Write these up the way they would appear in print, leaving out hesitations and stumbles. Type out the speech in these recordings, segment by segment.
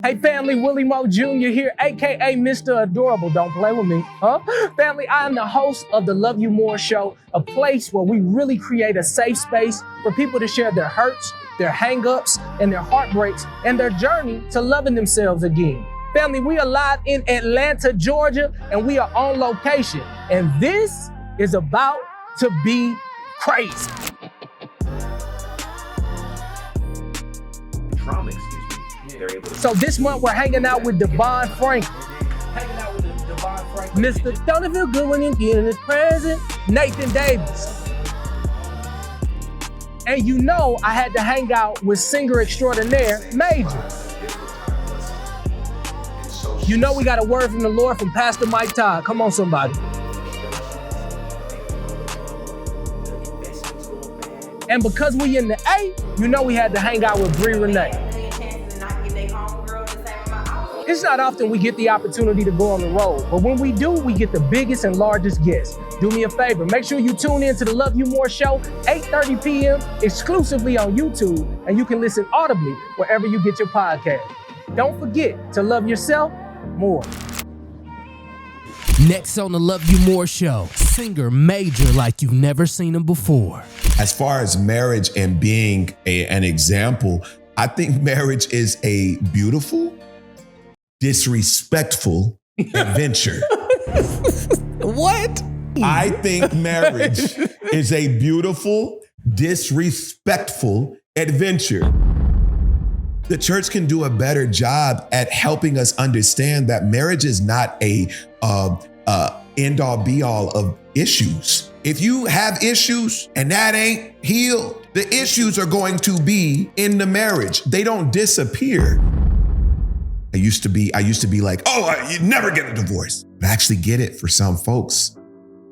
Hey family, Willie MAJOR Jr. here, aka Mr. Adorable. Don't play with me, huh? Family, I am the host of the Love You More Show, a place where we really create a safe space for people to share their hurts, their hang-ups, and their heartbreaks, and their journey to loving themselves again. Family, we are live in Atlanta, Georgia, and we are on location. And this is about to be crazy. Trauma, excuse me. So this month we're hanging out with Devon Franklin. Mr. Don't it feel good when you get in his present? Nathan Davis. And you know I had to hang out with singer extraordinaire Major. You know we got a word from the Lord from Pastor Mike Todd. Come on, somebody. And because we in the A, you know we had to hang out with Bree Renee. It's not often we get the opportunity to go on the road, but when we do, we get the biggest and largest guests. Do me a favor, make sure you tune in to the Love You More Show, 8:30 p.m. exclusively on YouTube, and you can listen audibly wherever you get your podcast. Don't forget to love yourself more. Next on the Love You More Show, singer Major like you've never seen him before. As far as marriage and being an example, I think marriage is a beautiful, disrespectful adventure. What? I think marriage is a beautiful, disrespectful adventure. The church can do a better job at helping us understand that marriage is not a end-all be-all of issues. If you have issues and that ain't healed, the issues are going to be in the marriage. They don't disappear. I used to be like, you never get a divorce. But I actually get it for some folks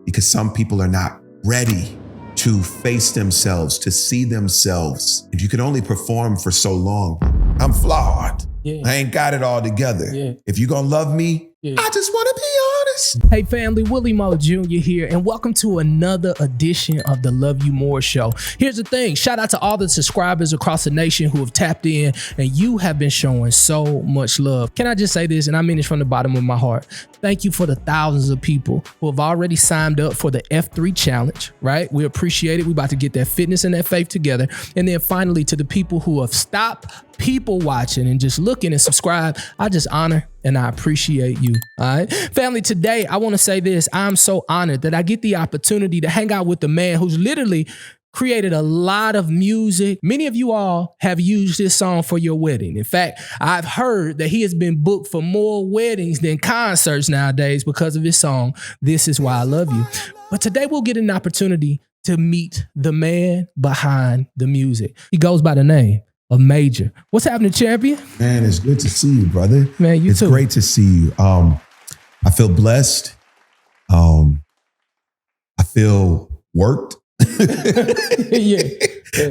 because some people are not ready to face themselves, to see themselves. And you can only perform for so long. I'm flawed. Yeah. I ain't got it all together. Yeah. If you're gonna love me, I just wanna be honest. Hey family, Willie MAJOR Jr. here, and welcome to another edition of the Love You More Show. Here's the thing, shout out to all the subscribers across the nation who have tapped in, and you have been showing so much love. Can I just say this, and I mean this from the bottom of my heart. Thank you for the thousands of people who have already signed up for the F3 challenge, right? We appreciate it. We about to get that fitness and that faith together. And then finally to the people who have stopped people watching and just looking and subscribe, I just honor and I appreciate you, all right? Family, today I want to say this. I'm so honored that I get the opportunity to hang out with the man who's literally created a lot of music. Many of you all have used this song for your wedding. In fact, I've heard that he has been booked for more weddings than concerts nowadays because of his song, This Is Why I Love You. But today we'll get an opportunity to meet the man behind the music. He goes by the name of Major. What's happening, champion? Man, it's good to see you, brother. Man, you it's too. It's great to see you. I feel blessed. I feel worked. yeah.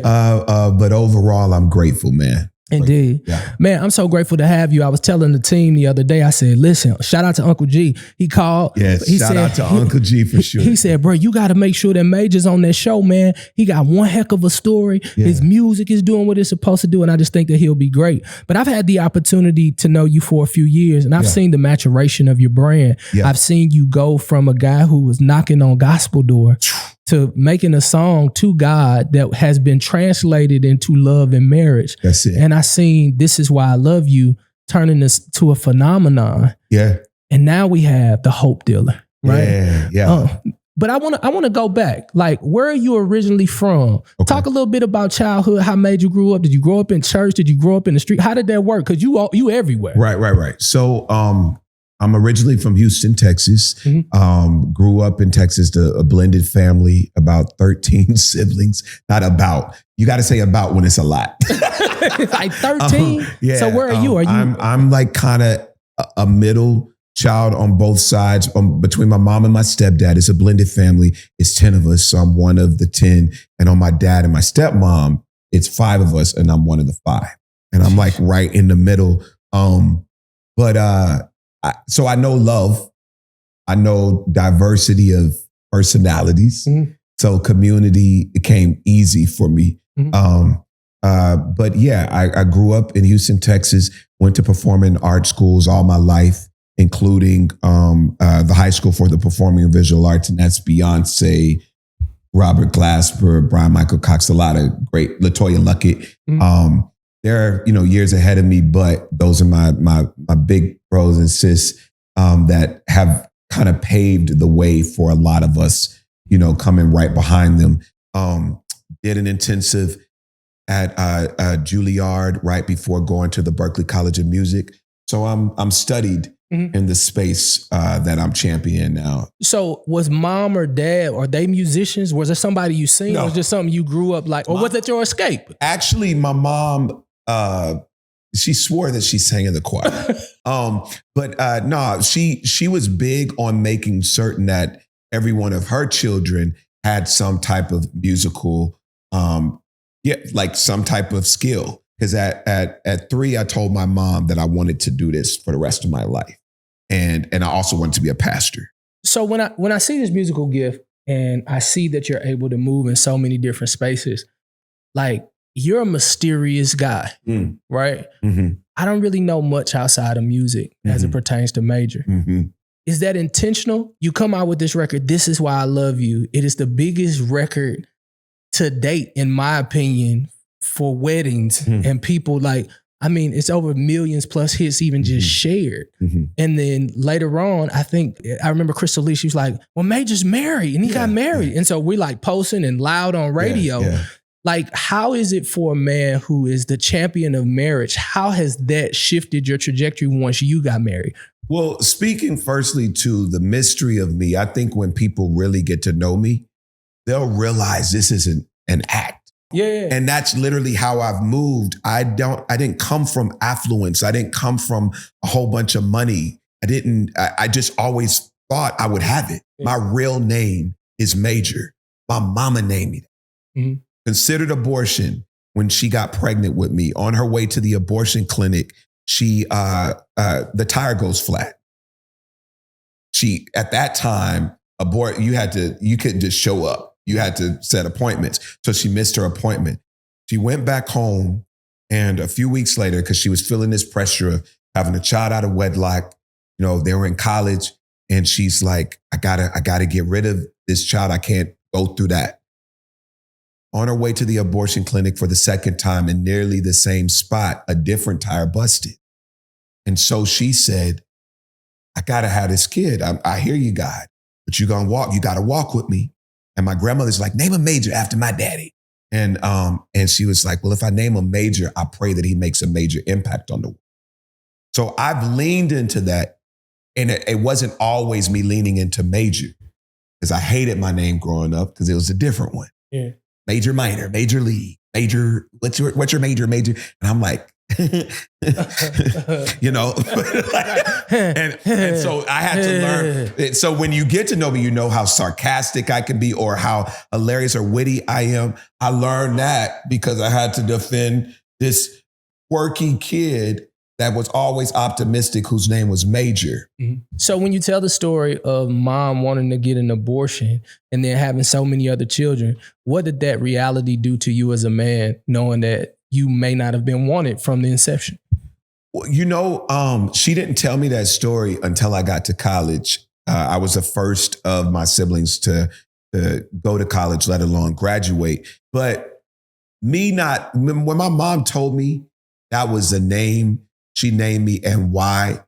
But overall, I'm grateful, man. Indeed. Yeah. Man, I'm so grateful to have you. I was telling the team the other day, I said, listen, shout out to Uncle G. He called. Yes, shout out to Uncle G for sure. He said, bro, you got to make sure that Major's on that show, man. He got one heck of a story. Yeah. His music is doing what it's supposed to do, and I just think that he'll be great. But I've had the opportunity to know you for a few years, and I've seen the maturation of your brand. Yeah. I've seen you go from a guy who was knocking on gospel door to making a song to God that has been translated into love and marriage. That's it. And I seen This Is Why I Love You turning this to a phenomenon. Yeah. And now we have the Hope Dealer, right? Yeah. But I want to go back. Like, where are you originally from? Okay. Talk a little bit about childhood, how Major grew up. Did you grow up in church? Did you grow up in the street? How did that work? Because you everywhere. Right. So I'm originally from Houston, Texas. Mm-hmm. Grew up in Texas, a blended family, about 13 siblings. Not about. You got to say about when it's a lot. Like 13? Yeah. So where are you? I'm like kind of a middle child on both sides. Between my mom and my stepdad, it's a blended family. It's 10 of us, so I'm one of the 10. And on my dad and my stepmom, it's 5 of us, and I'm one of the 5. And I'm like right in the middle. So I know love. I know diversity of personalities. Mm-hmm. So community came easy for me. Mm-hmm. But yeah, I grew up in Houston, Texas. went to performing art schools all my life, including the high school for the performing and visual arts, and that's Beyoncé, Robert Glasper, Brian Michael Cox, a lot of great, LaToya Luckett. Mm-hmm. They're years ahead of me, but those are my big bros and sis that have kind of paved the way for a lot of us, coming right behind them. Did an intensive at Juilliard right before going to the Berklee College of Music. So I'm studied in the space that I'm championing now. So was mom or dad, are they musicians? Was there somebody you seen? No. Or was it just something you grew up like, or was it your escape? Actually, my mom, she swore that she sang in the choir. But no, she was big on making certain that every one of her children had some type of musical, like some type of skill. Because at 3, I told my mom that I wanted to do this for the rest of my life. And I also wanted to be a pastor. So when I see this musical gift and I see that you're able to move in so many different spaces, like you're a mysterious guy, right? Mm-hmm. I don't really know much outside of music as it pertains to Major. Mm-hmm. Is that intentional? You come out with this record, This Is Why I Love You. It is the biggest record to date, in my opinion, for weddings and people it's over millions plus hits even just shared. Mm-hmm. And then later on, I remember Crystal Lee, she was like, well, Major's married and he got married. And so we like posting and loud on radio. Yeah. Like, how is it for a man who is the champion of marriage? How has that shifted your trajectory once you got married? Well, speaking firstly to the mystery of me, I think when people really get to know me, they'll realize this isn't an act. Yeah. And that's literally how I've moved. I didn't come from affluence. I didn't come from a whole bunch of money. I just always thought I would have it. Yeah. My real name is Major. My mama named me that. Mm-hmm. Considered abortion when she got pregnant with me. On her way to the abortion clinic, the tire goes flat. At that time, you couldn't just show up. You had to set appointments. So she missed her appointment. She went back home, and a few weeks later, because she was feeling this pressure of having a child out of wedlock, they were in college, and she's like, I gotta get rid of this child. I can't go through that. On her way to the abortion clinic for the second time in nearly the same spot, a different tire busted. And so she said, I gotta have this kid. I hear you, God, but you gotta walk with me. And my grandmother's like, name a Major after my daddy. And she was like, well, if I name him Major, I pray that he makes a major impact on the world. So I've leaned into that. And it wasn't always me leaning into Major, because I hated my name growing up because it was a different one. Yeah. Major Minor, Major League, Major, what's your major? And I'm like, and so I had to learn. So when you get to know me, you know how sarcastic I can be or how hilarious or witty I am. I learned that because I had to defend this quirky kid that was always optimistic, whose name was Major. Mm-hmm. So when you tell the story of mom wanting to get an abortion and then having so many other children, what did that reality do to you as a man, knowing that you may not have been wanted from the inception? Well, she didn't tell me that story until I got to college. I was the first of my siblings to go to college, let alone graduate. But when my mom told me that was the name she named me and why,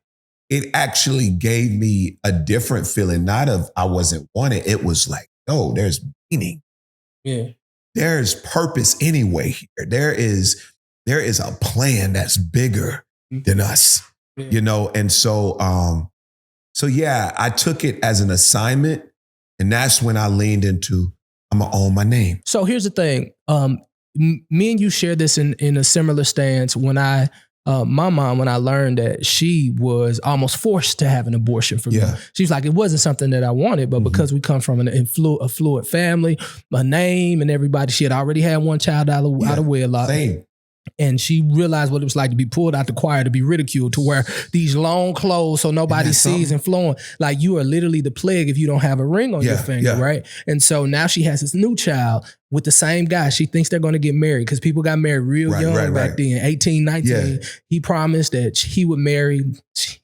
it actually gave me a different feeling, not of I wasn't wanted. It was like, oh, there's meaning. Yeah. There's purpose anyway here. There is a plan that's bigger than us, And so yeah, I took it as an assignment, and that's when I leaned into, I'm gonna own my name. So here's the thing. Me and you share this in a similar stance. When my mom, when I learned that she was almost forced to have an abortion for me, she was like, it wasn't something that I wanted, but because we come from an affluent family, a name and everybody, she had already had one child out of wedlock. Same. And she realized what it was like to be pulled out the choir, to be ridiculed, to wear these long clothes so nobody sees and flowing. Like you are literally the plague if you don't have a ring on your finger, right? And so now she has this new child with the same guy. She thinks they're going to get married because people got married real young back then, 18, 19. Yeah. He promised that he would marry.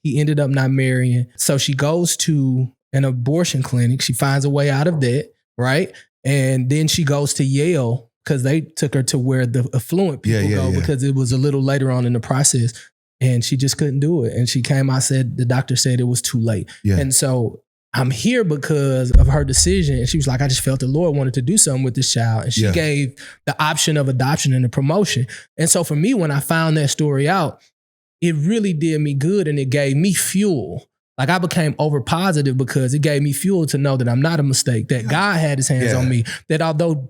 He ended up not marrying. So she goes to an abortion clinic. She finds a way out of that, right? And then she goes to Yale because they took her to where the affluent people go because it was a little later on in the process. And she just couldn't do it. And she came out, said, the doctor said it was too late. Yeah. And so I'm here because of her decision. And she was like, I just felt the Lord wanted to do something with this child. And she gave the option of adoption and the promotion. And so for me, when I found that story out, it really did me good and it gave me fuel. Like I became over positive because it gave me fuel to know that I'm not a mistake, that God had his hands on me, that although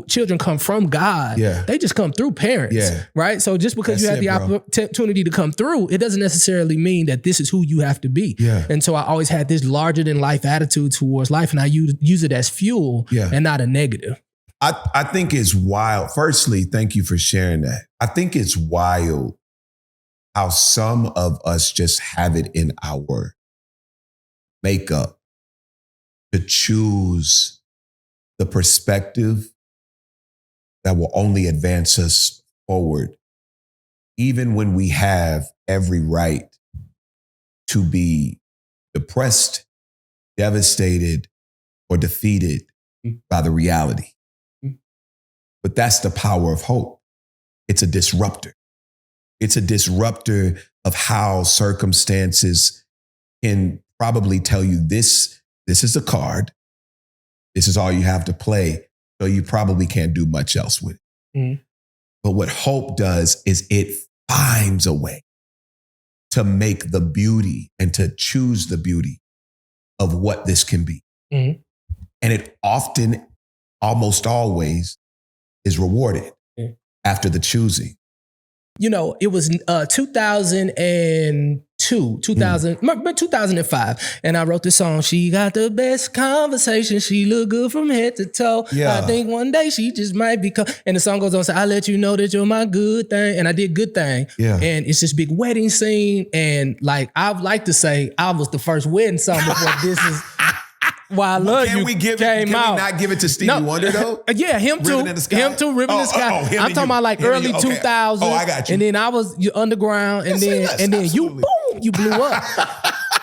children come from God, they just come through parents, right? So just because you have the opportunity to come through, it doesn't necessarily mean that this is who you have to be. And so I always had this larger than life attitude towards life and I use it as fuel and not a negative. I think it's wild. Firstly, thank you for sharing that. I think it's wild how some of us just have it in our makeup to choose the perspective that will only advance us forward, even when we have every right to be depressed, devastated, or defeated by the reality. But that's the power of hope. It's a disruptor. It's a disruptor of how circumstances can probably tell you this is a card. This is all you have to play. So you probably can't do much else with it. But what hope does is it finds a way to make the beauty and to choose the beauty of what this can be. And it often, almost always, is rewarded after the choosing. You know, it was 2005, and I wrote this song. She got the best conversation. She look good from head to toe. I think one day she just might be. And the song goes on, so I let you know that you're my good thing, and I did good thing. And it's this big wedding scene, and like I'd like to say, I was the first wedding song before this is. Why I Love You came out. Can we not give it to Stevie Wonder though? Yeah, him too. Ribbon in the Sky. I'm talking about like early 2000s. Oh, I got you. And then I was underground, and then you blew up.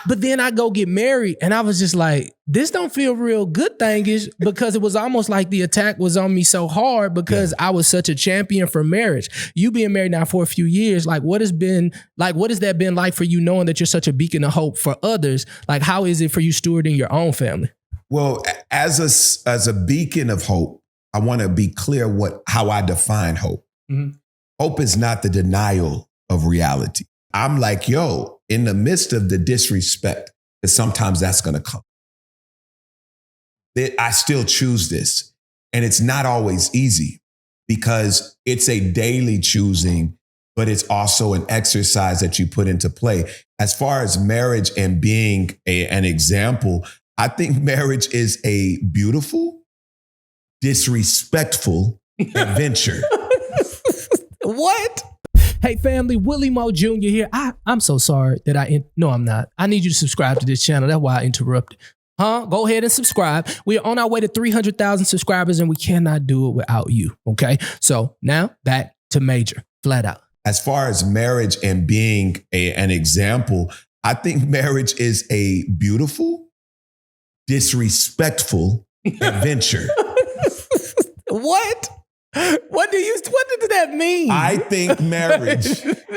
But then I go get married, and I was just like, this don't feel real good thingish, because it was almost like the attack was on me so hard because I was such a champion for marriage. You being married now for a few years, like what has that been like for you, knowing that you're such a beacon of hope for others? Like how is it for you stewarding your own family? Well, as a beacon of hope, I want to be clear how I define hope. Hope is not the denial of reality. I'm like, in the midst of the disrespect, that sometimes that's going to come, that I still choose this. And it's not always easy because it's a daily choosing, but it's also an exercise that you put into play. As far as marriage and being an example, I think marriage is a beautiful, disrespectful adventure. What? Hey family, Willie MAJOR here. I'm so sorry that no, I'm not. I need you to subscribe to this channel. That's why I interrupted. Go ahead and subscribe. We are on our way to 300,000 subscribers and we cannot do it without you. Okay. So now back to Major, flat out. As far as marriage and being an example, I think marriage is a beautiful, disrespectful adventure. What? What does that mean? I think marriage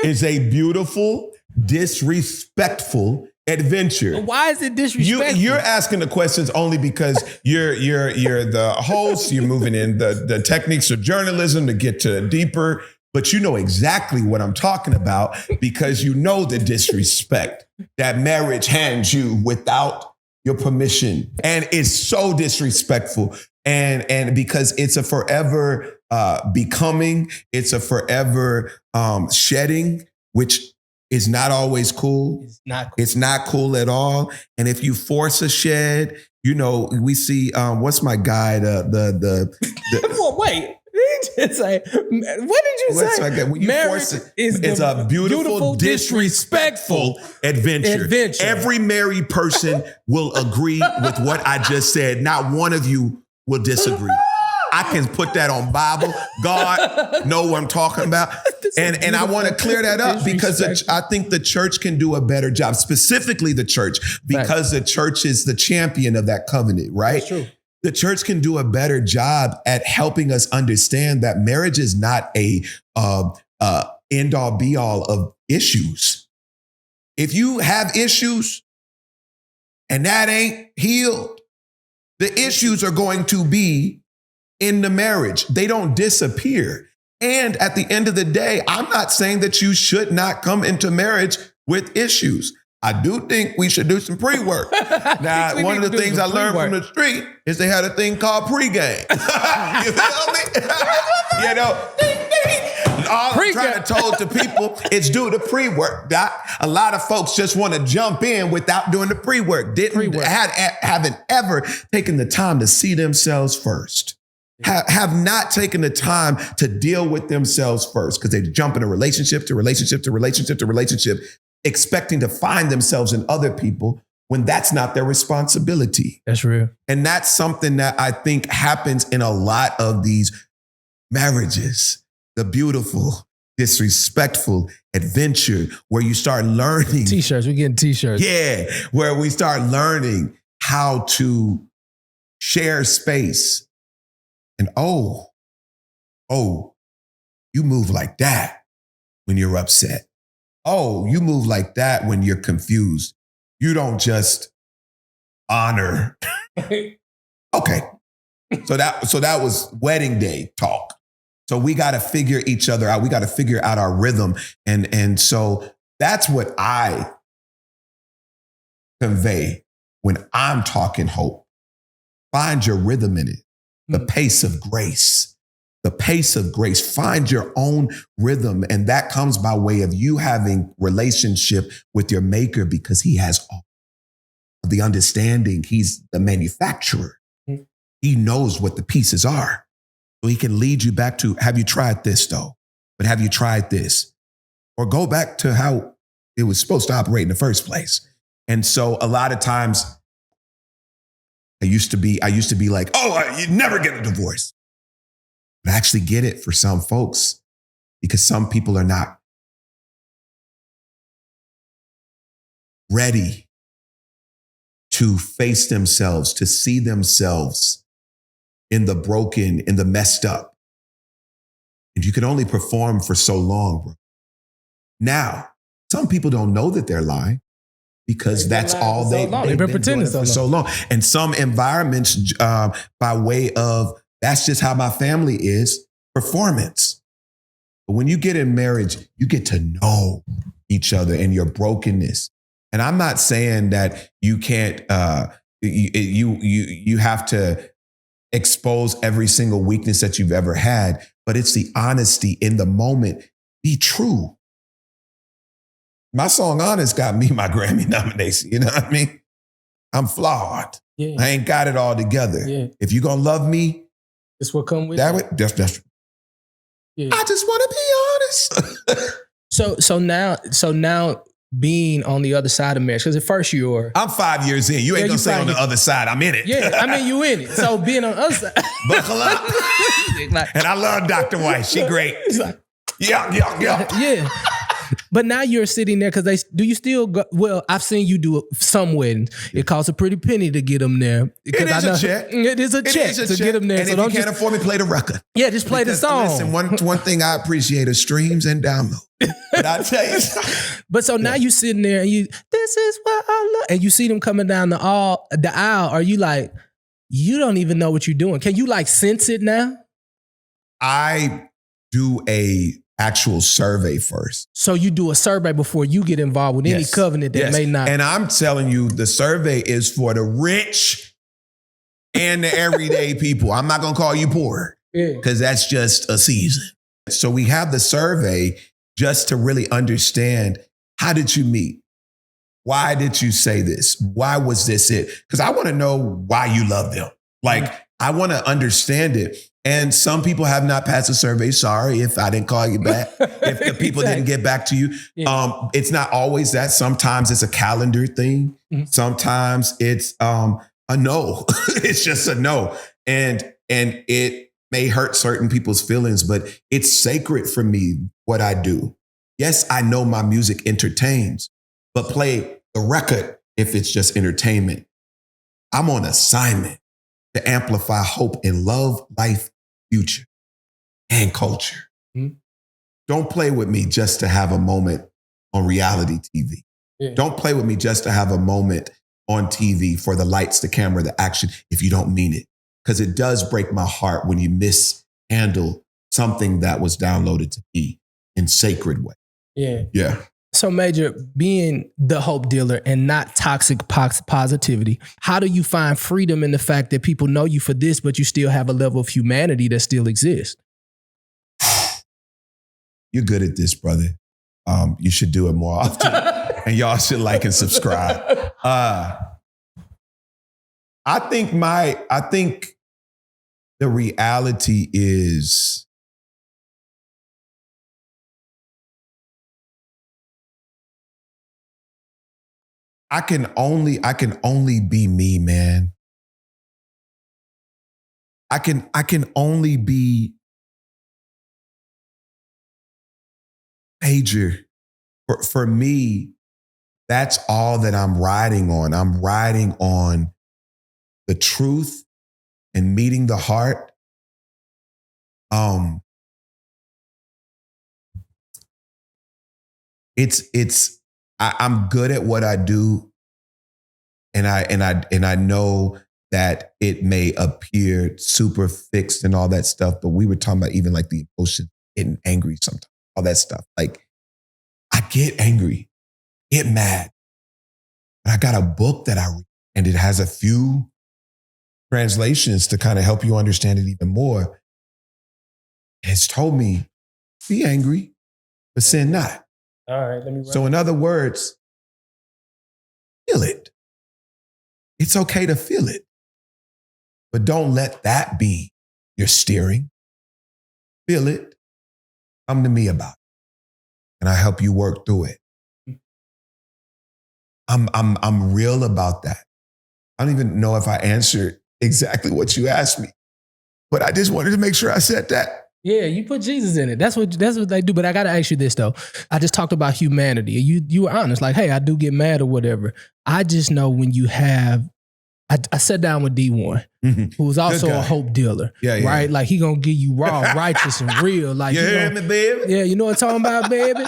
is a beautiful, disrespectful adventure. Why is it disrespectful? You're asking the questions only because you're the host. You're moving in the techniques of journalism to get to deeper, but you know exactly what I'm talking about because you know the disrespect that marriage hands you without your permission, and it's so disrespectful. And because it's a forever becoming, it's a forever shedding, which is not always cool. It's not cool at all. And if you force a shed, we see what's my guy? Wait, did you say? What did you say? Like that? When you Marriage force it, is it's the a beautiful, disrespectful adventure. Every married person will agree with what I just said. Not one of you will disagree. I can put that on Bible. God know what I'm talking about. And I want to clear that up because I think the church can do a better job, specifically the church, because the church is the champion of that covenant, right? That's true. The church can do a better job at helping us understand that marriage is not a end all be all of issues. If you have issues and that ain't healed, the issues are going to be in the marriage. They don't disappear. And at the end of the day, I'm not saying that you should not come into marriage with issues. I do think we should do some pre-work. Now, one of the things I learned from the street is they had a thing called pregame. You feel me? You know, all I'm trying to told to people is do the pre-work. A lot of folks just want to jump in without doing the pre-work. Haven't ever taken the time to see themselves first. Have not taken the time to deal with themselves first because they jump in a relationship to relationship to relationship to relationship, expecting to find themselves in other people when that's not their responsibility. That's real. And that's something that I think happens in a lot of these marriages. The beautiful, disrespectful adventure where you start learning. T-shirts, we're getting T-shirts. Yeah, where we start learning how to share space. And oh, you move like that when you're upset. Oh, you move like that when you're confused. You don't just honor. Okay. So that was wedding day talk. So we got to figure each other out. We got to figure out our rhythm. And so that's what I convey when I'm talking hope. Find your rhythm in it. The pace of grace. The pace of grace. Find your own rhythm. And that comes by way of you having relationship with your maker because he has all of the understanding. He's the manufacturer. Mm-hmm. He knows what the pieces are. So he can lead you back to, have you tried this though? But have you tried this? Or go back to how it was supposed to operate in the first place. And so a lot of times, I used to be like, you never get a divorce. But I actually get it for some folks because some people are not ready to face themselves, to see themselves in the broken, in the messed up. And you can only perform for so long, bro. Now, some people don't know that they're lying. Because that's all they've been pretending for so long. And some environments, by way of, that's just how my family is, performance. But when you get in marriage, you get to know each other and your brokenness. And I'm not saying that you can't, you have to expose every single weakness that you've ever had, but it's the honesty in the moment. Be true. My song Honest got me my Grammy nomination. You know what I mean? I'm flawed. Yeah. I ain't got it all together. Yeah. If you're going to love me, it's what come with that it. That's yeah. I just want to be honest. So now being on the other side of marriage, because at first you were. I'm 5 years in. You ain't going to say on the other side. I'm in it. Yeah, I mean, you in it. So being on the other side. Buckle up. And I love Dr. White. She great. Yeah. But now you're sitting there because do you still go? Well, I've seen you do some weddings. It costs a pretty penny to get them there. It is a check. It is a check to get them there. And if you can't afford me, play the record. Yeah, just play the song. Listen, one thing I appreciate is streams and download. But I tell you something. But so now you sitting there and this is what I love. And you see them coming down the aisle. Are you like, you don't even know what you're doing? Can you like sense it now? I do a actual survey first. So you do a survey before you get involved with any covenant that may not. And I'm telling you, the survey is for the rich and the everyday people. I'm not going to call you poor because that's just a season. So we have the survey just to really understand, how did you meet? Why did you say this? Why was this it? Because I want to know why you love them. Like, I want to understand it. And some people have not passed the survey. Sorry if I didn't call you back. If the people didn't get back to you. Yeah. It's not always that. Sometimes it's a calendar thing. Mm-hmm. Sometimes it's a no. It's just a no. And it may hurt certain people's feelings, but it's sacred for me what I do. Yes, I know my music entertains, but play the record if it's just entertainment. I'm on assignment to amplify hope in love, life, future, and culture. Mm-hmm. Don't play with me just to have a moment on reality TV. Yeah. Don't play with me just to have a moment on TV for the lights, the camera, the action, if you don't mean it. Because it does break my heart when you mishandle something that was downloaded to me in sacred way. Yeah. Yeah. So Major, being the hope dealer and not toxic positivity, how do you find freedom in the fact that people know you for this, but you still have a level of humanity that still exists? You're good at this, brother. You should do it more often. And y'all should like and subscribe. I think the reality is I can only be me, man. I can only be Major. For me, that's all that I'm riding on. I'm riding on the truth and meeting the heart. I'm good at what I do, and I know that it may appear super fixed and all that stuff, but we were talking about even like the emotion, getting angry sometimes, all that stuff. Like I get angry, get mad. And I got a book that I read, and it has a few translations to kind of help you understand it even more. It's told me, be angry, but sin not. All right, let me. So in other words, feel it. It's okay to feel it, but don't let that be your steering. Feel it. Come to me about it, and I help you work through it. I'm real about that. I don't even know if I answered exactly what you asked me, but I just wanted to make sure I said that. Yeah, you put Jesus in it. That's what they do. But I got to ask you this, though. I just talked about humanity. You were honest, like, hey, I do get mad or whatever. I just know when you have, I sat down with D1, who was also a hope dealer, right? Like he going to give you raw, righteous, and real. Like, you hear me, baby? Yeah, you know what I'm talking about, baby?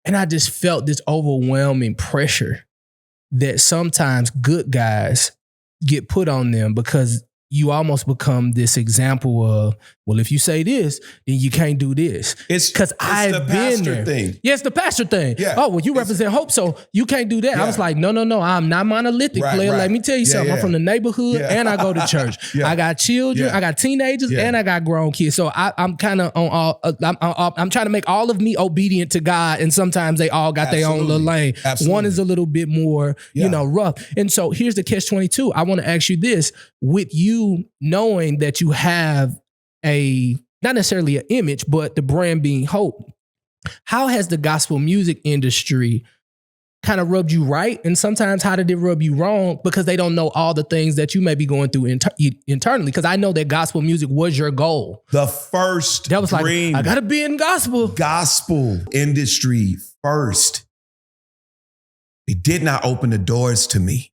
And I just felt this overwhelming pressure that sometimes good guys get put on them because you almost become this example of, well, if you say this, then you can't do this. It's because I've been there. Thing. Yeah, it's the pastor thing. Yeah. Oh, well, you represent hope, so you can't do that. Yeah. I was like, no, I'm not monolithic, player. Right. Let me tell you something. I'm from the neighborhood and I go to church. I got children, I got teenagers, and I got grown kids. So I'm kind of on all. I'm trying to make all of me obedient to God, and sometimes they all got their own little lane. Absolutely. One is a little bit more, rough. And so here's the catch-22. I want to ask you this: with you knowing that you have not necessarily an image, but the brand being hope, how has the gospel music industry kind of rubbed you right? And sometimes how did it rub you wrong because they don't know all the things that you may be going through internally? Because I know that gospel music was your goal. The first that was dream. Like, I got to be in gospel. Gospel industry first. It did not open the doors to me.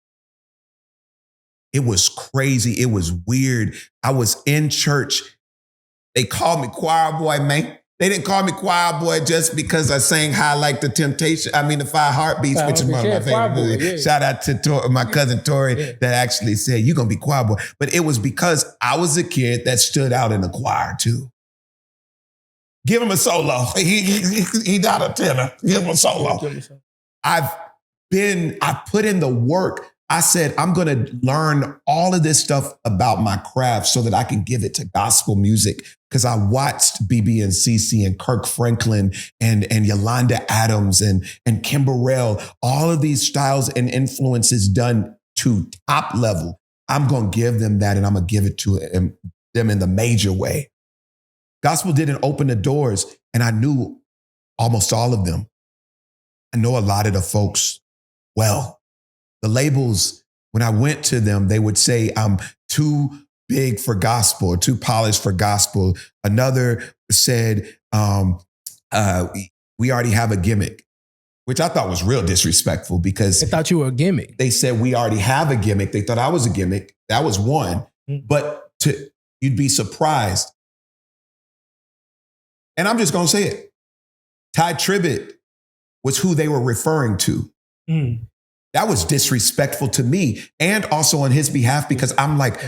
It was crazy. It was weird. I was in church. They called me choir boy, man. They didn't call me choir boy just because I sang High Like the Temptation. I mean, the Five Heartbeats, which is one of my favorite movies. Yeah. Shout out to my cousin Tori that actually said, you're going to be choir boy. But it was because I was a kid that stood out in the choir too. Give him a solo. He not a tenor. Give him a solo. I put in the work. I said, I'm going to learn all of this stuff about my craft so that I can give it to gospel music. Because I watched BB and CC and Kirk Franklin and Yolanda Adams and Kim Burrell, all of these styles and influences done to top level. I'm going to give them that, and I'm going to give it to them in the major way. Gospel didn't open the doors, and I knew almost all of them. I know a lot of the folks well. The labels, when I went to them, they would say, I'm too big for gospel, or too polished for gospel. Another said, we already have a gimmick, which I thought was real disrespectful because They thought you were a gimmick. they said we already have a gimmick. They thought I was a gimmick. That was one. But you'd be surprised. And I'm just going to say it. Ty Tribbett was who they were referring to. That was disrespectful to me and also on his behalf because I'm like,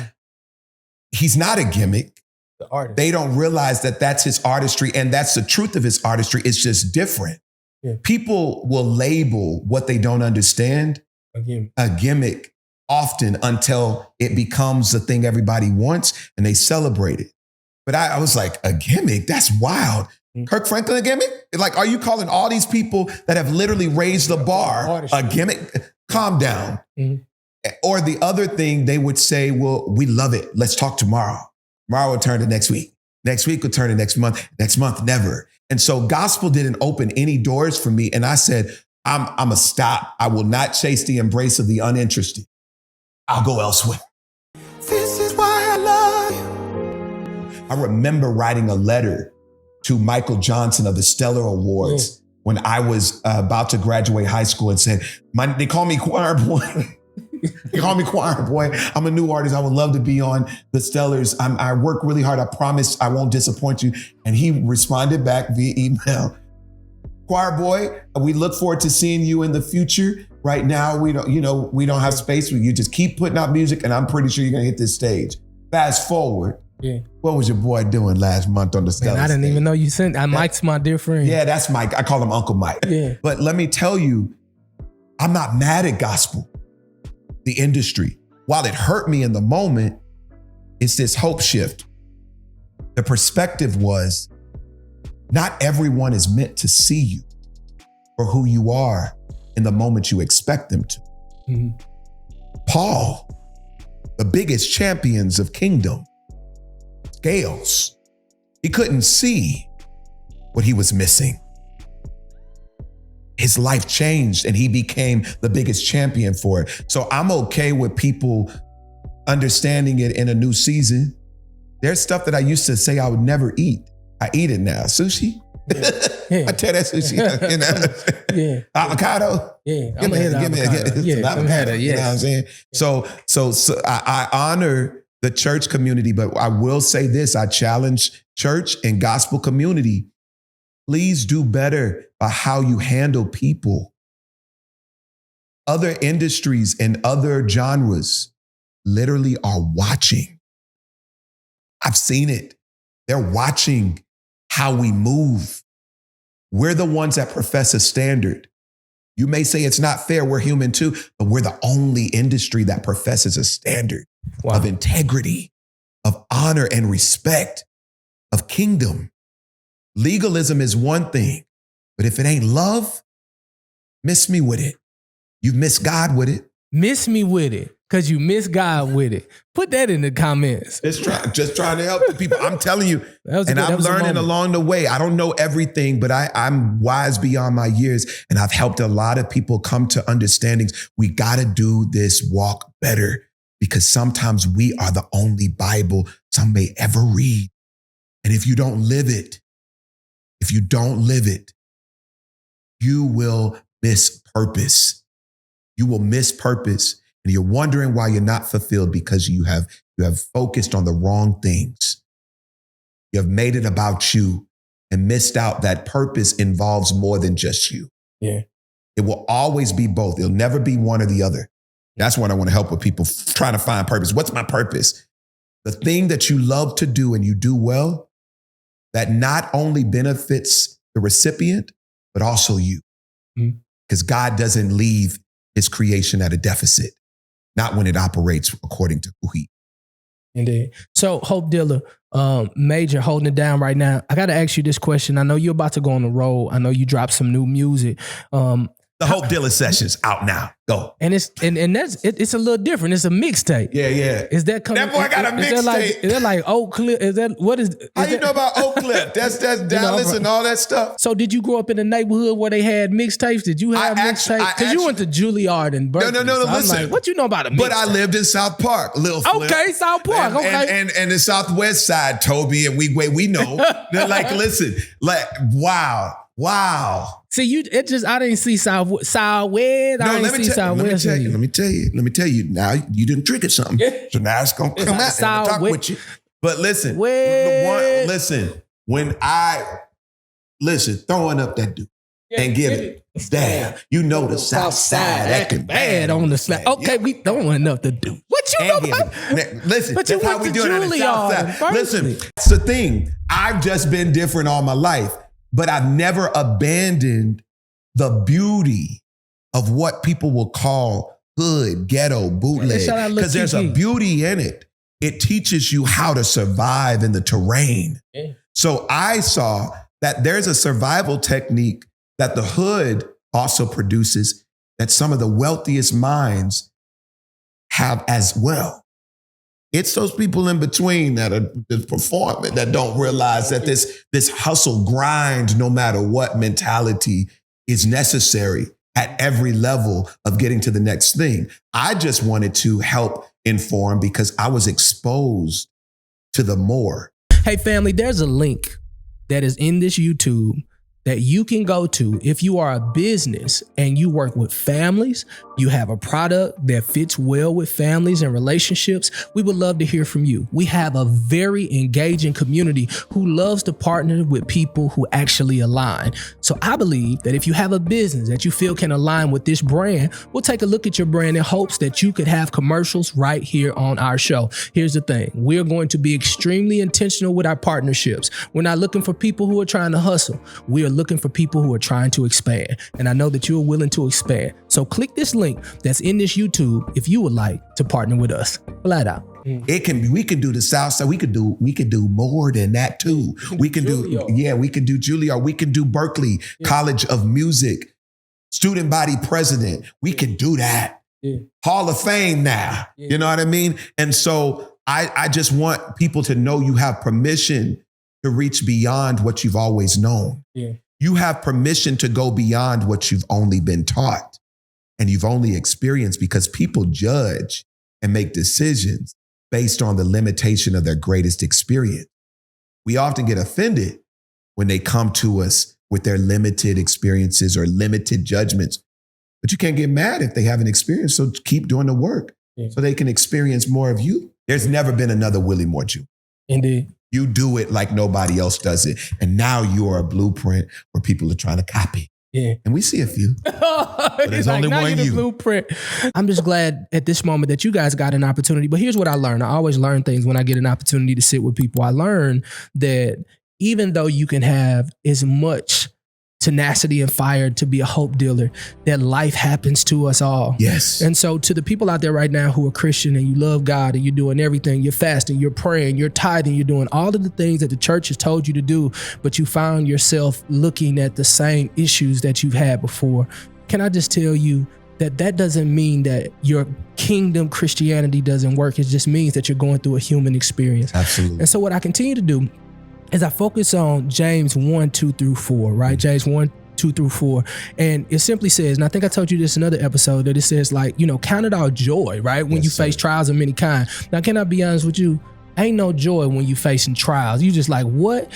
he's not a gimmick. The artist. They don't realize that that's his artistry and that's the truth of his artistry. It's just different. Yeah. People will label what they don't understand a gimmick often until it becomes the thing everybody wants and they celebrate it. But I was like, a gimmick? That's wild. Kirk Franklin a gimmick? Like, are you calling all these people that have literally raised the bar a gimmick? Calm down. Or the other thing they would say, well, we love it. Let's talk tomorrow. Tomorrow will turn to next week. Next week will turn to next month. Next month, never. And so gospel didn't open any doors for me. And I said, I'm a stop. I will not chase the embrace of the uninterested. I'll go elsewhere. This is why I love you. I remember writing a letter to Michael Johnson of the Stellar Awards when I was about to graduate high school and said, they call me choir boy. They call me choir boy. I'm a new artist. I would love to be on the Stellars. I work really hard. I promise I won't disappoint you. And he responded back via email. Choir boy, we look forward to seeing you in the future. Right now, we don't have space for you. Just keep putting out music and I'm pretty sure you're gonna hit this stage. Fast forward. Yeah. What was your boy doing last month on the Stellars? I didn't even know you sent. Mike's my dear friend. Yeah, that's Mike. I call him Uncle Mike. Yeah. But let me tell you, I'm not mad at gospel. The industry, while it hurt me in the moment, it's this hope shift. The perspective was not everyone is meant to see you for who you are in the moment you expect them to. Paul, the biggest champions of kingdom, scales, he couldn't see what he was missing. His life changed and he became the biggest champion for it. So I'm okay with people understanding it in a new season. There's stuff that I used to say I would never eat. I eat it now. Sushi? Yeah. I tell that sushi. Yeah. Avocado? Yeah. I'm going to hit avocado. You know what I'm saying? So I honor the church community, but I will say this. I challenge church and gospel community. Please do better by how you handle people. Other industries and other genres literally are watching. I've seen it. They're watching how we move. We're the ones that profess a standard. You may say it's not fair. We're human too, but we're the only industry that professes a standard of integrity, of honor and respect, of kingdom. Legalism is one thing, but if it ain't love, miss me with it. You miss God with it. Miss me with it, because you miss God with it. Put that in the comments. Just trying to help the people. I'm telling you, and I'm learning along the way. I don't know everything, but I'm wise beyond my years, and I've helped a lot of people come to understandings. We got to do this walk better, because sometimes we are the only Bible some may ever read. And if you don't live it, you will miss purpose. You will miss purpose. And you're wondering why you're not fulfilled because you have focused on the wrong things. You have made it about you and missed out that purpose involves more than just you. Yeah. It will always be both. It'll never be one or the other. That's what I want to help with people trying to find purpose. What's my purpose? The thing that you love to do and you do well, that not only benefits the recipient, but also you. Because God doesn't leave his creation at a deficit, not when it operates according to who he is. Indeed. So Hope Dilla, Major, holding it down right now. I got to ask you this question. I know you're about to go on the road. I know you dropped some new music. The Hope Dealer Sessions out now. Go. And it's a little different. It's a mixtape. Yeah, yeah. Is that coming? That boy got a mixtape. Is that like Oak Cliff? Is that what is? How you know about Oak Cliff? That's Dallas and all that stuff. So did you grow up in a neighborhood where they had mixtapes? Did you have mixtapes? Because you went to Juilliard and Berklee. No. So listen, like, what you know about a mixtape? But I lived in South Park, Little Flip. Okay, South Park. And the Southwest side, Toby, and we know. They're like, listen, like, wow. See, I didn't see Southwest. Let me tell you. Now you didn't trigger something. So now it's gonna come out and talk with you. But listen, throwing up that dude and give it. Damn, you know the South Side acting bad on the slap. Okay, we throwing up the dude. What you know about? Listen, but that's you how we do it on the South Side. Berklee. Listen, it's the thing. I've just been different all my life. But I've never abandoned the beauty of what people will call hood, ghetto, bootleg. Because there's a beauty in it. It teaches you how to survive in the terrain. Yeah. So I saw that there's a survival technique that the hood also produces that some of the wealthiest minds have as well. It's those people in between that are performing that don't realize that this hustle grind, no matter what mentality, is necessary at every level of getting to the next thing. I just wanted to help inform because I was exposed to the more. Hey, family, there's a link that is in this YouTube that you can go to if you are a business and you work with families, you have a product that fits well with families and relationships. We would love to hear from you. We have a very engaging community who loves to partner with people who actually align. So I believe that if you have a business that you feel can align with this brand, we'll take a look at your brand in hopes that you could have commercials right here on our show. Here's the thing. We're going to be extremely intentional with our partnerships. We're not looking for people who are trying to hustle. We are looking for people who are trying to expand. And I know that you're willing to expand. So click this link that's in this YouTube if you would like to partner with us. Flat out. We can do the South Side. We could do more than that too. We can do Juilliard. We can do Berklee, College of Music, student body president. We can do that. Hall of Fame now. You know what I mean? And so I just want people to know you have permission to reach beyond what you've always known. You have permission to go beyond what you've only been taught and you've only experienced, because people judge and make decisions based on the limitation of their greatest experience. We often get offended when they come to us with their limited experiences or limited judgments, but you can't get mad if they haven't experienced. So keep doing the work so they can experience more of you. There's never been another Willie MAJOR. Indeed. You do it like nobody else does it. And now you are a blueprint where people are trying to copy. Yeah. And we see a few. But there's only one you. Blueprint. I'm just glad at this moment that you guys got an opportunity. But here's what I learned. I always learn things when I get an opportunity to sit with people. I learned that even though you can have as much tenacity and fire to be a hope dealer, that life happens to us all. Yes. And so to the people out there right now who are Christian and you love God and you're doing everything, you're fasting, you're praying, you're tithing, you're doing all of the things that the church has told you to do, but you found yourself looking at the same issues that you've had before. Can I just tell you that doesn't mean that your kingdom Christianity doesn't work. It just means that you're going through a human experience. Absolutely. And so what I continue to do is I focus on James 1:2-4, right? James 1:2-4. And it simply says, and I think I told you this in another episode, that it says count it all joy, right? When you face trials of many kinds. Now, can I be honest with you? Ain't no joy when you facing trials. You just like, what?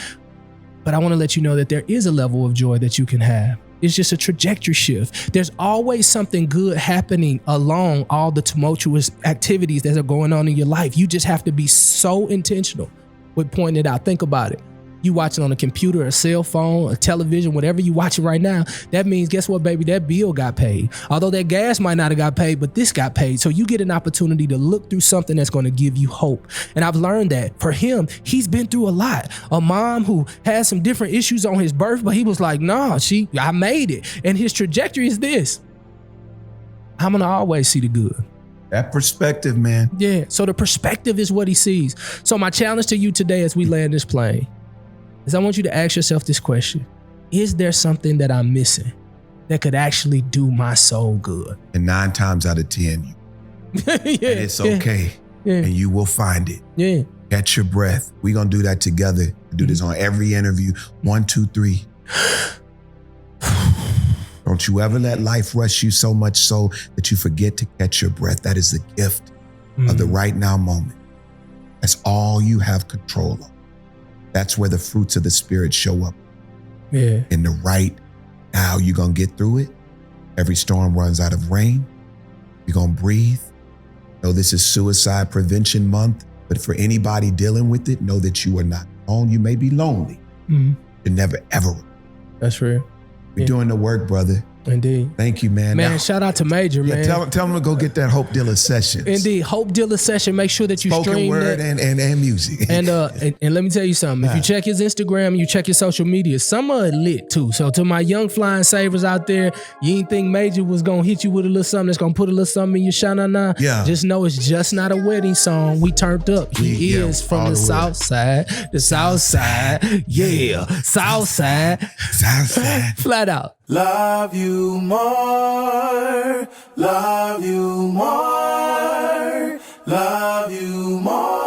But I want to let you know that there is a level of joy that you can have. It's just a trajectory shift. There's always something good happening along all the tumultuous activities that are going on in your life. You just have to be so intentional with pointing it out. Think about it. You watching on a computer, a cell phone, a television, whatever you watching right now, that means, guess what, baby? That bill got paid. Although that gas might not have got paid, but this got paid. So you get an opportunity to look through something that's going to give you hope. And I've learned that for him, he's been through a lot. A mom who had some different issues on his birth, but he was like, nah, I made it. And his trajectory is this. I'm going to always see the good. That perspective, man. Yeah. So the perspective is what he sees. So my challenge to you today as we land this plane is I want you to ask yourself this question. Is there something that I'm missing? that could actually do my soul good. And 9 times out of 10, Yeah, and it's okay. Yeah. And you will find it. Yeah. Catch your breath. We're going to do that together. Do this on every interview. 1, 2, 3. Don't you ever let life rush you so much so that you forget to catch your breath. That is the gift of the right now moment. That's all you have control of. That's where the fruits of the Spirit show up. Yeah. In the right now, you're going to get through it. Every storm runs out of rain. You're going to breathe. Know this is Suicide Prevention Month, but for anybody dealing with it, know that you are not alone. You may be lonely. You're never, ever. That's real. You're doing the work, brother. Indeed. Thank you, man. Man, Now, shout out to Major, man. tell him to go get that Hope Dilla Sessions. Indeed. Hope Dilla Session. Make sure that you Spoken stream word that. and music. And let me tell you something. If you check his Instagram, you check his social media, some of it lit too. So to my young flying savers out there, you ain't think Major was gonna hit you with a little something that's gonna put a little something in your shana. Yeah. Just know it's just not a wedding song. We turned up. He is all from the the way. South Side. The South Side. Yeah. South Side. South side. Flat out. Love you more, love you more, love you more.